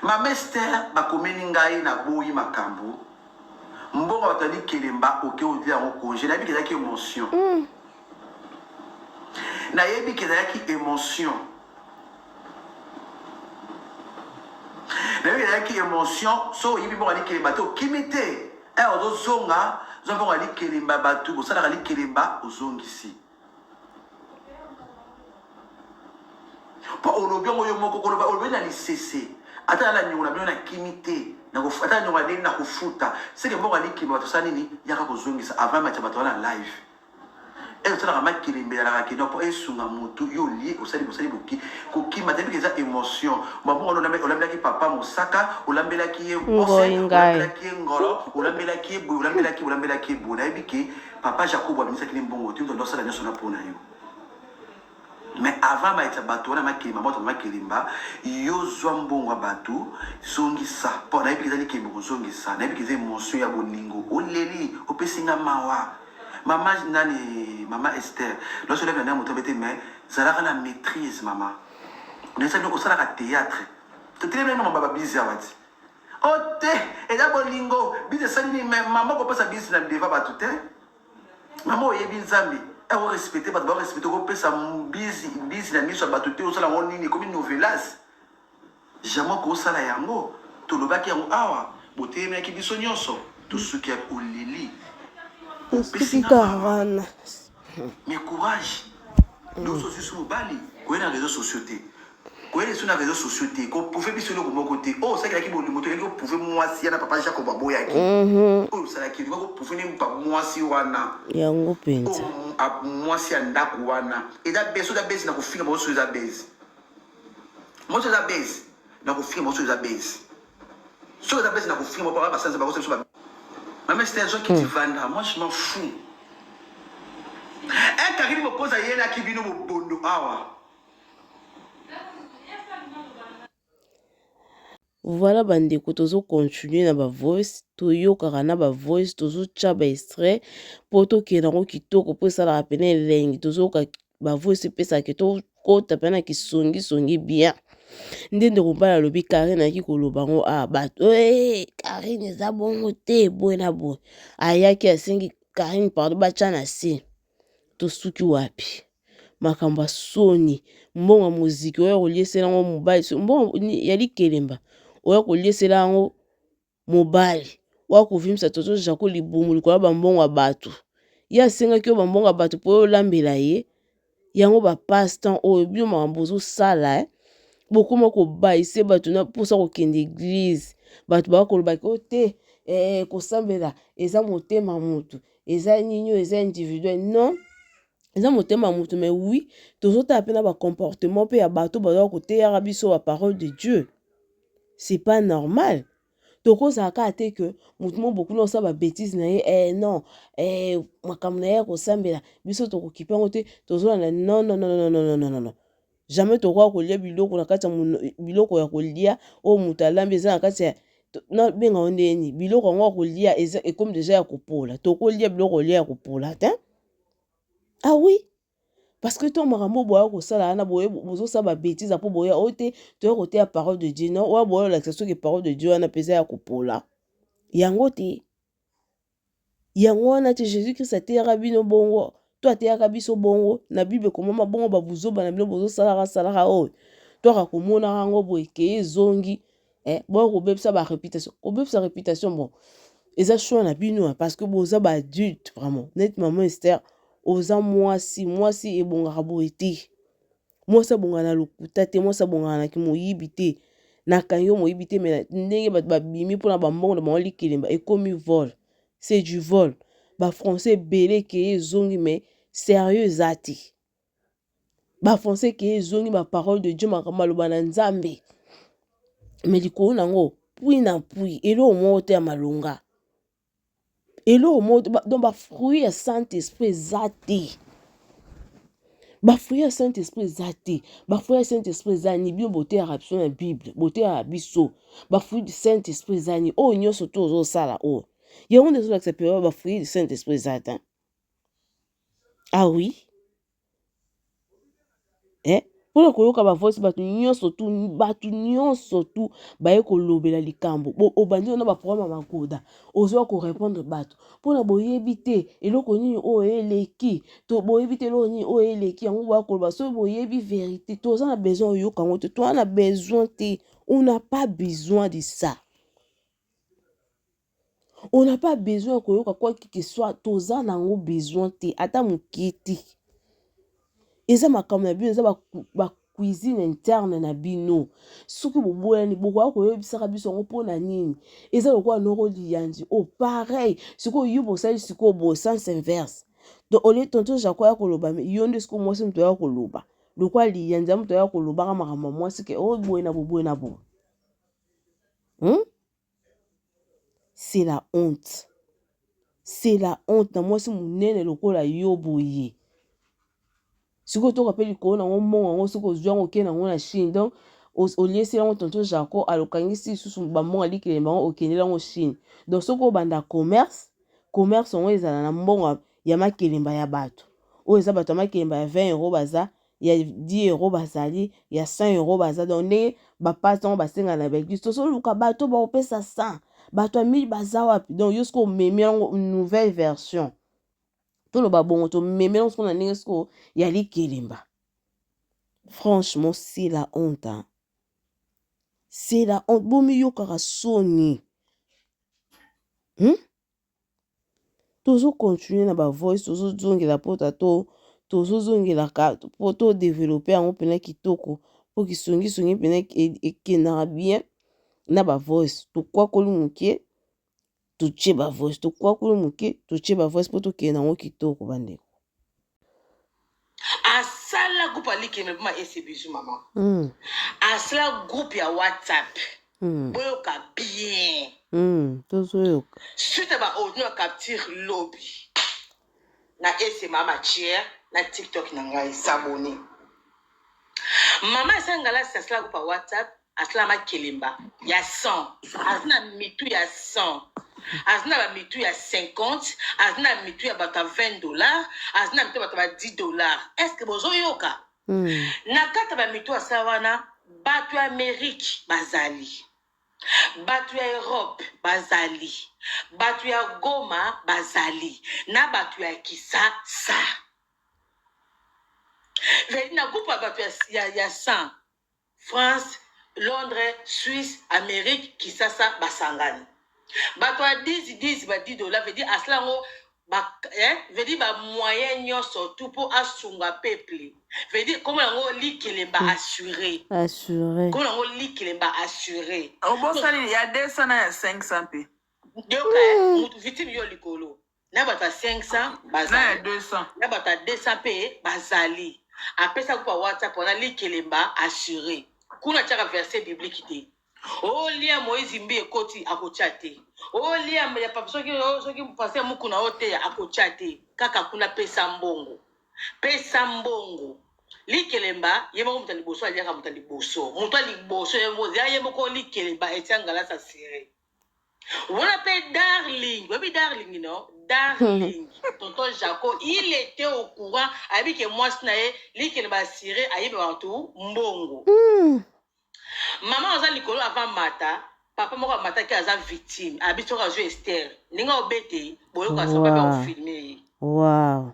mama Esther bakomeli ngai na boyi makambo mbongo batali kelemba oke odi yango konge nayebi kezalaki émotion nayebi kezalaki émotion nayebi kezalaki émotion so oyebi mbongo ali kelemba te okimi te ozozonga zo mbongo ali kelemba bato bosalaka ali kelemba ozongisi po olobi yango yo moko koloba olobi na lisese ata ala nyongo na bino na kimi te ata nyongo na na kofuta seke mbongo ali kelemba bato sala nini yaka kozongisa avant matya bato wana live osalaka makelembela na kino po esunga motu yo lie osali boki kokima te eza émotion mbongo olambelaki papa mosaka olambelaki ye olambelaki ye ngolo olambelaki ye boye olambelaki ye boye nayebi ke papa Jacob abimisaki ne mbongo te otondo osala nyonso na mpona yo mais avant maitya bato wana makelemba moto makelemba yo zwa mbongo ya bato zongisa mpo nayebi ke ezali kembe kozongisa nayebi ke eza émotion ya bolingo oleli opesinga mawa mama nani mama Esther lorsque je venais à mon travail mais ça la la maîtrise maman on essaie de faire la théâtre tu te lèves non baba bizarre wati oh te et d'abord lingo bizarre ça ni mais maman ko passa bizarre na deva ba tout maman oyebi nzambi on respecter ba respecter ko pesa bizarre na miso ba tout o sala on ni comme une novelas jamais ko sala yango to lobaki yango awa bote meki biso nyonso to suki olili Karana. Mais courage. Nous sommes sur Bali. Quoi les réseaux sociaux quoi sur les réseaux sociaux qu'on pouvait bien sur le côté. Oh ça qui bon le moto qu'on pouvait moi si na papa Jacob Baboya qui. Oh ça qui qu'on pouvait même pas moi si wana. Yango penza. Oh moi si anda wana. Et da beso da base na ko finga mo sur da base. Mo sur da base. Na ko finga mo sur da base. Sur da base na ko finga mo pas ça ba ko sur Maman, c'est un gens qui dit Vanda. Moi, je m'en fous. Un Karine me pose à Yéna qui vient au bondo. Voilà, bandeko, tozo continuer na ba voice, toyokaka na ba voice, tozo tcha ba extrait, poto kenango kitoko, po sala rapene lengi, tozo ka ba voice pesa ke to kota pena ki songi bien. Ndende kumbala lobi Karine aki koloba ngo bato Karine eza bongo te boye na boye ayaki asengi Karine pardon bacha na se tosuki wapi makambo soni mbongo muziki oyo koliesela ngo mobali mbongo yali kelemba oyo koliesela ngo mobali wakovimisa toto jako libumu likola bambongo ya bato ye asengaki yo bambongo ya bato mpo olambela ye yango bapastan oyo bino makambo ozosala bokoma kobayise bato na mposa kokende eglize bato bakolobaki o te kosambela eza motema motu eza nini oyo eza individuel non eza motema motu mais oui tozotala mpe na bacomportement mpe ya bato bazala koteyaka biso baparole de Dieu c'est pas normal tokozalaka te ke motu mo bokuna osala babétise na ye non makambo na ye ya kosambela biso tokokipa yango te tozolanda non jamais tokoka kolia biloko na kati ya biloko ya kolia oyo moto alambi eza na kati ya nabenga ngo ndeni biloko yango ya kolia eza ekomi deja ya kopola tokolia biloko kolia ya kopola te ah oui parce que to makambo boya kosala wana bozosala babétise mpo boya oyo te toya koteya parole de Dieu non oya boya olakisa soki parole de Dieu wana mpenza ya kopola yango te yango wana te Jésus Christ ateyaka bino bongo to ateyaka biso bongo na Bible komama bongo babuzoba na bino bozosalaka oyo to akakomonaka yango boye ke ezongi boya kobebisa baréputation kobebisa réputation bon eza choix na bino parce que boza baadulte vraiment net maman Esther oza mwasi ebongaka boye te mwasi abongaka na lokuta te mwasi abongaka na moyibi te nakangi yo moyibi te me ndenge bato babimi mpona bambongo na bango likelemba ekomi vol c'est du vol bafrançais ebele ke ezongi mais sérieux eza te bafrançais ke ezongi baparole de Dieu makambo aloba na Nzambe mais likolo nango pui na pui eloko moko te ya malonga eloko moko donc bafruit ya Saint-Esprit eza te bafruit ya Saint-Esprit eza te bafruit ya Saint-Esprit eza ni bino boteyaka biso na Bible boteyaka biso bafruit du Saint-Esprit eza ni oyo nyonso to ozosala oyo yango nde ezolakisa mpe bafruit du Saint-Esprit eza te ah oui mpona koyoka bavoice bato nyonso tu baye kolobela likambo obandi na baprogramme ya makoda ozoya korépondre bato mpona boyebi te eloko nini oyo eleki to boyebi te eloko nini oyo eleki yango boya koloba soki boyebi vérité toza na besoin oyoka yango te toza na besoin te on n'a pas besoin de ça on n'a pas besoin ya koyoka quoi que soit toza nango besoin te ata mokie te eza makambo na bino eza cuisine interne na bino soki boboyani bokoya koyebisaka biso yango mpona nini eza lokola noko liyanzi pareil sikoyo yo bosali sikoyo boye sens inverse donc olie tonton jako ya koloba yo nde sikoyo mwasi moto ya koloba lokola liyanzi ya moto ya kolobaka makambo mwasi ke oyo boye na boboye na boye c'est la honte na mwasi monene lokola yo boye sikoyo toka mpe likolo nango mbongo yango soki ozwi yango okende yango na Chine donc oliesi yango tonton Jaco alokangisi lisusu bambongo alikelemba yango okendela yango Chine donc soki obanda commerce yango ezala na mbongo ya makelemba ya bato oyo eza bato ya makelemba ya 20 euro baza ya 10 euro bazali ya 100 euro baza donc ndenge bapasi yango basenga na baeglise tosoluka bato baopesa 100 bato ya 1000 baza wapi donc yo soki omemi yango nouvelle version toloba bongo tomemela ngo na ndenge siko ya likelemba franchement c'est la honte c'est la honte bomiyokaka soni tozokontinue na bavoice tozozongela pota tozozongelaka mpo todevelope yango mpena kitoko mpo kisongisongi mpena ekendaka bien na bavoice tokwakoli moke totie bavoice tokwakoli moke totie bavoice mpo tokenda yango kitoko bandeko asala groupe alikeme mpoma esebisu mama asala groupe ya WhatsApp boyoka bien tozoyoka suite baordino ya capture lobi na ese mama tier na TikTok na ngai sabone mama esangala asala groupe ya WhatsApp asala makelemba ya 100 azina mitu ya 100 azina ba mitu ya 50 azina mitu ya bata $20 azina mitu ya bata $10 est-ce que bozo yoka na kata ba mitu asala wana bato ya Amérique bazali bato ya Europe bazali bato ya Goma bazali na bato ya Kisasa veli na groupe ya bato ya 100 France Londres Suisse Amérique Kisasa basangani bato ya 10 ba $10 veut dire asala ngo veut dire ba moyen nyonso tout pour asunga peuple veut dire comme yango likelemba assuré comme yango likelemba assuré obosani ya 200 na ya 500 mpe yoka mutu victime yo likolo na bato ya 500 na ya bazali 200 na bato ya 200 mpe bazali apesa kupa whatsapp wana likelemba assuré kuna tiaka verset biblique te olia Moïse mbi ekoti akotya te olia ya papa soki pase mukuna o te akotya te kaka kuna pesa mbongo likelemba ye moko mutu liboso aliaka mutu liboso mutu liboso ye moko likelemba etiangala sa sire wana pe darling webi darling no darling tonton Jaco il était au courant abi que moi sinaye likelemba sire ayibe bantu mbongo maman aza likolo avant mata papa moko amataki aza victime abi soki azwi Esther ndenge obete boyoka samba pe ofilme Wow.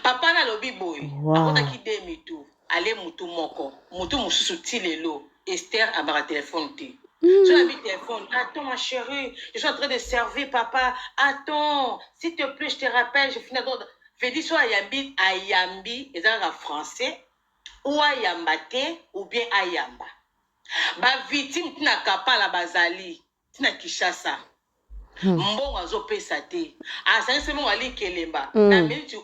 papa nalobi boye akotaki de mitu ale mutu moko mutu mosusu ti lelo Esther abaka telefone te so abi téléphone attends ma chérie je suis en train de servir papa attends s'il te plaît je te rappelle je finis veut dire so ayambi ezalaka français ou ayamba te ou bien ayamba ba victime tina kapala bazali tina Kishasa mbongo azopesa te azali se mbongo ali kelemba na minute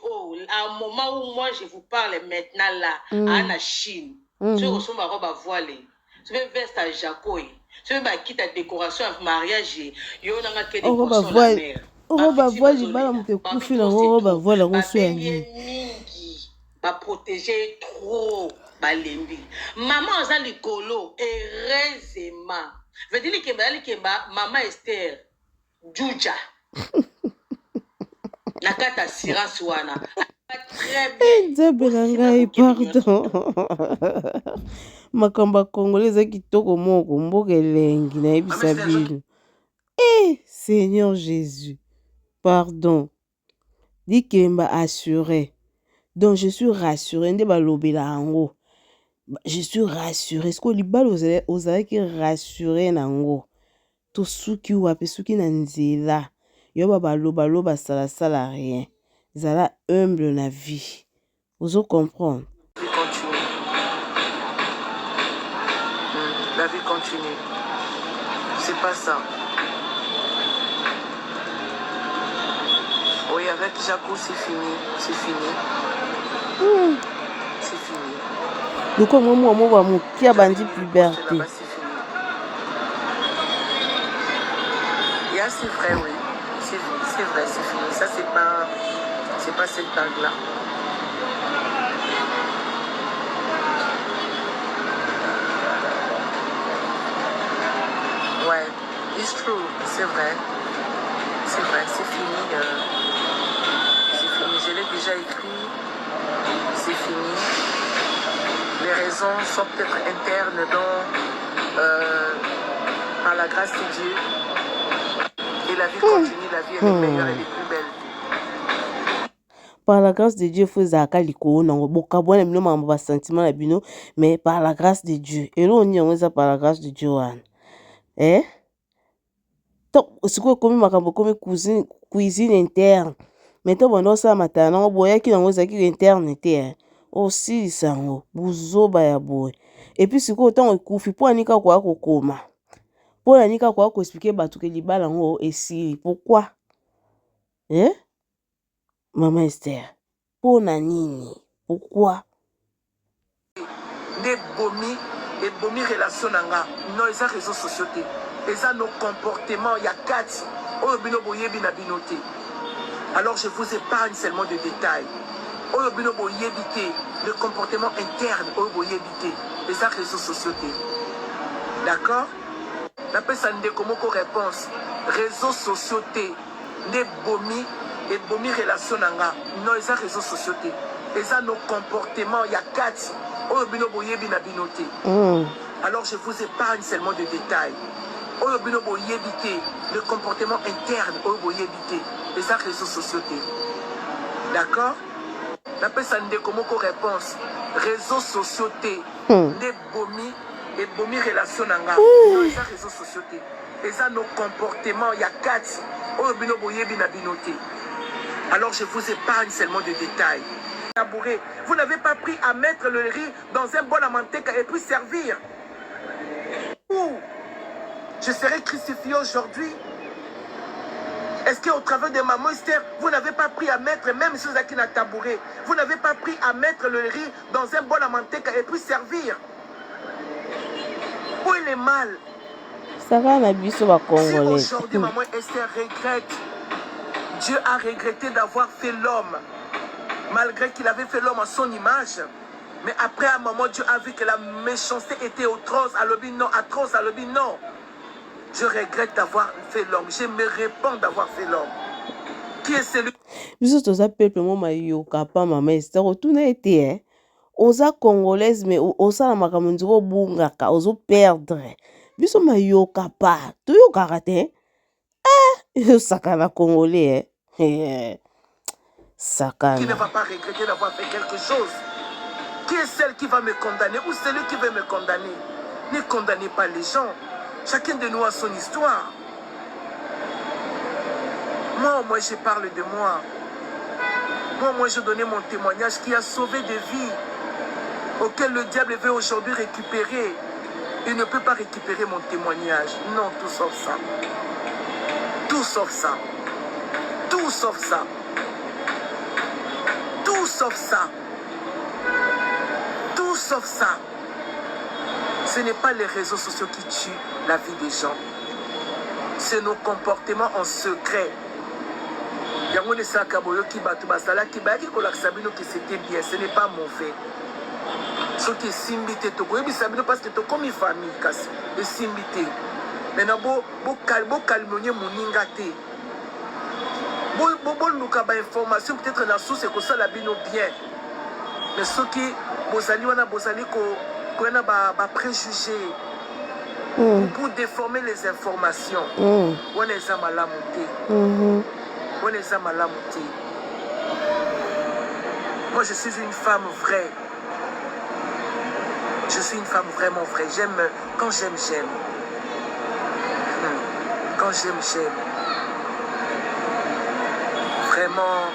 à un moment où moi je vous parle maintenant là ana Chine so kosomba ko bavoile so be veste à Jacoy so be bakita décoration ya mariage yo nanga ke décoration la mère bavoile bala mutu ekufi nango bavoile yango so ya mingi baprotege trop balembi maman aza likolo heureusement veut dire likemba maman Esther Juja na kata assurance wana très bien nzambe na ngai pardon makambo ya congolais eza kitoko moko mboka elengi nayebisa bino Seigneur Jésus pardon likemba assuré donc je suis rassuré nde balobela yango je suis rassuré siko libala ozalaki rassuré nango to suki wapi suki na nzela yo baloba salasala rien zala humble na vie ozo comprendre. La vie continue. C'est pas ça. Oui, avec Jaco, c'est fini. C'est fini. C'est fini. Donc, moi, qui a bandi puberté. C'est fini. Yeah, c'est vrai, oui. C'est vrai, c'est fini. Ça, c'est pas cette bague-là. Ouais, it's true, c'est vrai. C'est vrai, c'est fini. C'est fini, je l'ai déjà écrit. C'est fini. Les raisons sont peut-être internes, donc par la grâce de Dieu. Et la vie continue, la vie elle est meilleure, elle est plus belle. Par la grâce de Dieu, il faut zakali ko nango bokabwana bino mamba sentiment na bino, mais par la grâce de Dieu. Et là on y on par la grâce de Dieu wan. Donc siko komi makambo komi cuisine interne. Maintenant bon ça matana boya ki nango zaki interne te. Aussi sango buzoba ya boy. Et puis siko autant ekufi po anika kwa kokoma. Po anika kwa ko expliquer batu ke libala ngo esili. Pourquoi? Maman Esther, pour nini? Pourquoi? Des bomi et bomi relation nanga, non les réseaux sociaux et ça nos comportements, il y a 4 au bino boyebi na binoté. Alors je vous épargne seulement des détails. Au bino boyebité, le comportement interne au boyebité, les réseaux sociaux. D'accord? La personne de comment réponse, réseaux sociaux des bomi et bomi relation nanga, non les réseaux sociaux et ça nos comportements, il y a 4 au bino boyebi na binoté. Alors je vous épargne seulement des détails. Au bino boyebité, le comportement interne au boyebité, les réseaux sociaux. D'accord? La personne de comment réponse, réseaux sociaux des bomi et bomi relation nanga les réseaux sociaux et ça nos comportements il y a 4 bino boyebi na binoté. Alors je vous épargne seulement des détails. Vous n'avez pas pris à mettre le riz dans un bol à manteca et puis servir. Ou je serai crucifié aujourd'hui. Est-ce qu'au travers de Maman Esther, vous n'avez pas pris à mettre, même si vous êtes à tabouret, vous n'avez pas pris à mettre le riz dans un bol à manteca et puis servir? Où est le mal? Ça va, la biso va Si congolais. aujourd'hui Maman Esther regrette, Dieu a regretté d'avoir fait l'homme, malgré qu'il avait fait l'homme à son image. Mais après un moment, Dieu a vu que la méchanceté était atroce, atroce, non. Je regrette d'avoir fait l'homme. Je me répands d'avoir fait l'homme. Qui est celui Biso toza peuple mo mayoka pa Maman Esther otuna ete oza congolaise mais osala makambo nziko bungaka ozo perdre. Biso mayoka pa toyokaka te sakana congolais sakana. qui ne va pas regretter d'avoir fait quelque chose? Qui est celle qui va me condamner ou celui qui veut me condamner? Ne condamnez pas les gens. Chacun de nous a son histoire. Moi, je parle de moi. Moi, je donnais mon témoignage qui a sauvé des vies, auquel le diable veut aujourd'hui récupérer. Il ne peut pas récupérer mon témoignage. Non, tout sauf ça. Tout sauf ça. Tout sauf ça. Tout sauf ça. Tout sauf ça. Ce n'est pas les réseaux sociaux qui tuent la vie des gens. C'est nos comportements en secret. Yango ne sakaboyo ki batu basala ki ba ki kolakisa bino que c'était bien, ce n'est pas mauvais. Ce qui est simbité to koyebi sabino parce que to comme famille kasi et simbité. Maintenant bo calmonye moninga te. Bo luka ba information peut-être na source ko sala bino bien. Mais ce qui bozali wana bozali ko na ba préjugés. Pour déformer les informations. On est à malamuté. On est à malamuté. Moi, je suis une femme vraie. Je suis une femme vraiment vraie. Quand j'aime, j'aime. Quand j'aime, j'aime. Vraiment,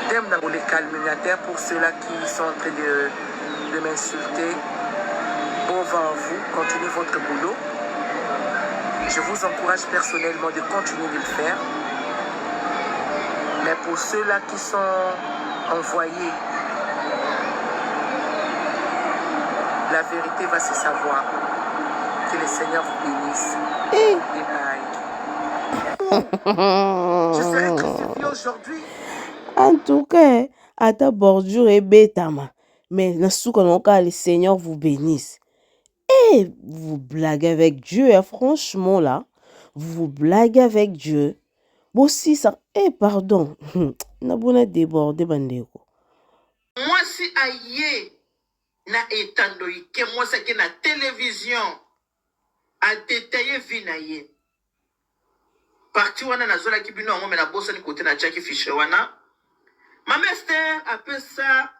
t'aimes dans les calminateurs pour ceux-là qui sont en train de m'insulter. Bon vent à vous, continuez votre boulot. Je vous encourage personnellement de continuer de le faire. Mais pour ceux-là qui sont envoyés, la vérité va se savoir. Que le Seigneur vous bénisse. Et bye. Je serai crucifié aujourd'hui. En tout cas, à ta bordure et bétama. Mais le Seigneur vous bénisse. Et vous blaguez avec Dieu, franchement là, vous blaguez avec Dieu. Bon si ça, pardon, n'a pas débordé bandeko. Moi si aïe na etandoi que moi c'est que na télévision a détaillé vie na ye. Parti wana na zola kibino ngo na bossa ni côté na Jackie Fisher wana. Maman Esther appelle ça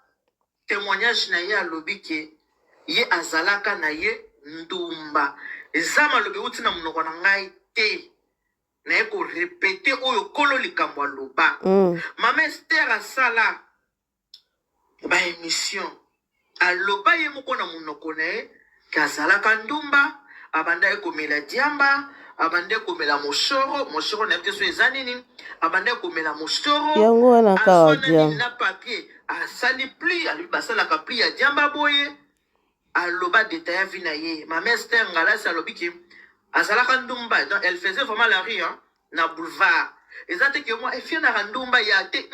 témoignage na ye alobi ke ye azalaka na ye ndumba. Ezama lobi uti na munoko na ngai te. Na ye ko répéter oyo kolo likambo loba. Maman Esther asala ba émission. Aloba ye moko na munoko na ye kazalaka ndumba, abanda ye komela diamba, abanda ye komela moshoro na yeso ezanini, abanda ye komela moshoro. Yango wana ka diamba. Na papier, asali pli, ali basala ka pli ya diamba boye. Aloba détail vi na ye. Maman Esther Ngalasi alobi ki azalaka ndumba, donc elle faisait vraiment la rue na boulevard. Ezate que moi efia na ndumba ya te.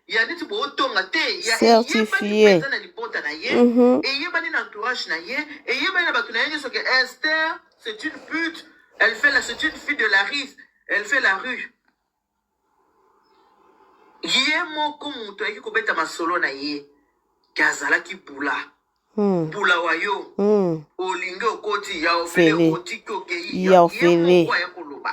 Ya niti bo tonga te, ya certifié. Na lipota na ye, et yebani na entourage na ye, et yebani na batu na ye so que Esther, c'est une pute, c'est une fille de la rue, elle fait la rue. Ye moko muto eki kobeta masolo na ye, kazala ki bula. Bula wayo, olinge okoti ya ofele okoti kokeyi ya ofele ya koloba.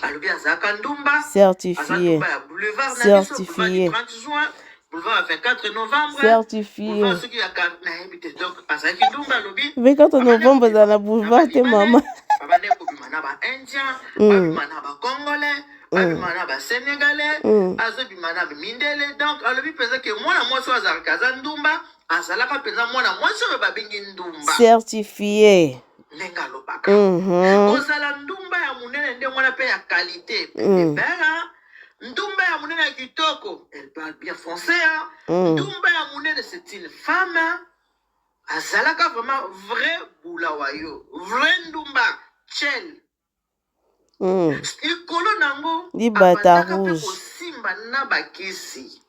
Alobi azaka ndumba, certifié. Boulevard Certifié. 30 juin, boulevard 24 novembre Certifié. boulevard soki ya nayebi te donc azalaki ndumba alobi 24 novembre dans la boulevard te maman. babande kobima na baindien babima na bacongolais babima na basénégalais azobima na bamindele donc alobi mpenza ke mwana mwasi oyo azalaka aza ndumba azalaka mpenza mwana mwasi oyo babengi ndumba Certifié. ndenge alobaka kozala ndumba ya monene nde mwana mpe ya qualité pepera ndumba ya monene ya kitoko elle parle bien français ndumba ya monene c'est une femme azalaka vraiment vrai bulawayo vrai ndumba chel likolo nango Libata mpe rouge. kosimba na bakisi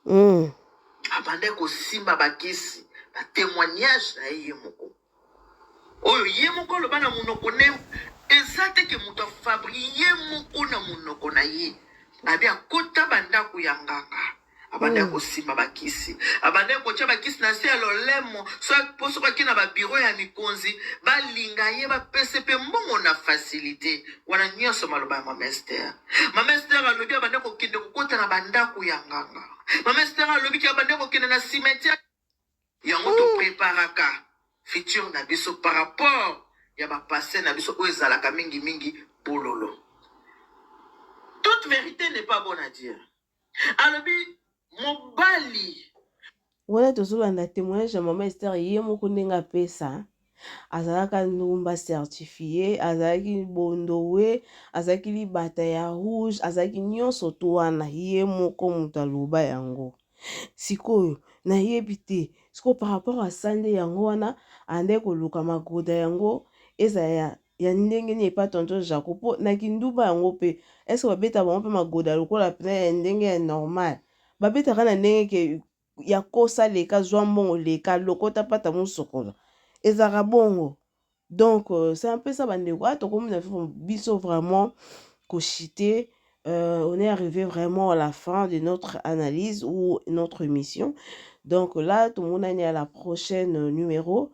abande kosimba bakisi batémoignage na ye moko oyo ye moko oloba na monoko ne eza te ke moto afabri ye moko na monoko na ye abi akota bandako ya nganga abande kosimba bakisi abande kotia bakisi na se ya lolemo mpo soki aki na babiro ya mikonzi balinga ye bapese mpe mbongo na facilité wana nyonso maloba ya mama Ester. Mama Ester alobi abande kokende kokota na bandako ya nganga. Mama Ester alobi ki abande kokende na cimetière yango topreparaka futur na biso par rapport ya bapasse na biso oyo ezalaka mingi pololo. Toute vérité n'est pas bonne à dire. Alobi mobali wana tozolanda témoignage ya mama Ester ye moko ndenge apesa azalaka ndumba certifié azalaki bondowe azalaki libata ya rouge azalaki nyonso to wana ye moko moto aloba yango sikoyo nayebi te sikoyo par rapport à sande yango wana ande koluka magoda yango eza ya ndenge nini epa tonton Jacob po na kindumba yango mpe eske babeta bango mpe magoda lokola pena ya ndenge ya normal babetaka na ndenge ke ya kosa leka zwa mbongo leka lokota pata mosokola ezaka bongo donc c'est un peu ça bandeko tokomi na biso vraiment kochite on est arrivé vraiment à la fin de notre analyse ou notre émission donc là tout le monde est à la prochaine numéro.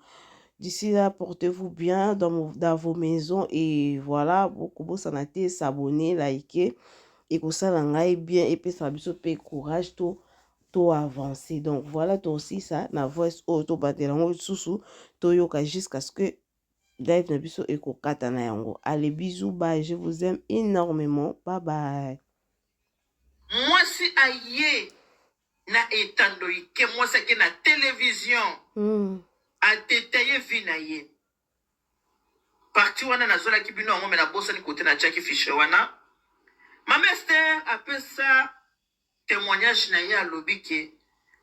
D'ici là, portez-vous bien dans vos maisons et voilà, beaucoup santé, s'abonner, liker et que ça l'engaille bien et puis ça biso pe courage to avancer. Donc voilà toi aussi ça na voice auto batelango susu to yoka jusqu'à ce que live na biso eko kata na yango. Allez bisous, bye, je vous aime énormément. Bye bye. Moi si aye na etandoi ke moi ça ke na télévision a détaillé vie na ye parti wana nazola ki bino ngome na bosa ni côté na Jackie Fisher wana Mama Ester apesa témoignage na ye alobi ke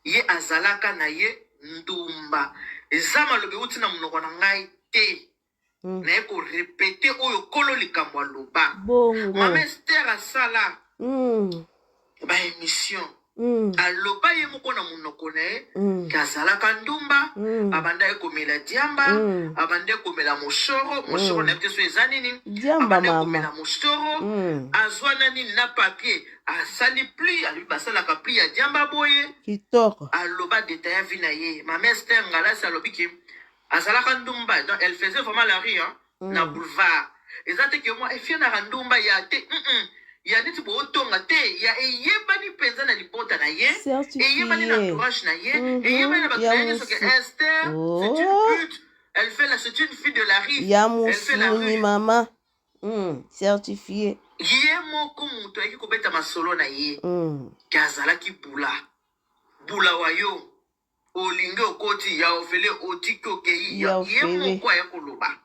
ye azalaka na ye ndumba ezama lobi uti na monoko na ngai te na ye ko répéter oyo kolo likambo aloba Mama Ester asala ba émission aloba ye moko na monoko na ye kazalaka ndumba abanda ekomela diamba abanda ekomela moshoro na yebi te so eza nini abanda ekomela moshoro azwa na nini na papier asali pli alobi basalaka pli ya diamba boye kitoko aloba détail ya vi na ye Mama Ester Ngalasi alobi ke azalaka ndumba donc elle faisait vraiment la rue na boulevard eza te ke moi efie na ndumba ya te ya niti botonga te ya eyebani penza na libota na ye eyebani na entourage na ye eyebani na bakuyanye soki Esther c'est une pute elle fait la c'est une fille de la rue elle fait la rue maman certifié ye moko moto ayaki kobeta masolo na ye kazalaki bula wayo olingi okoti ya ofele otiki okei ye moko aya koloba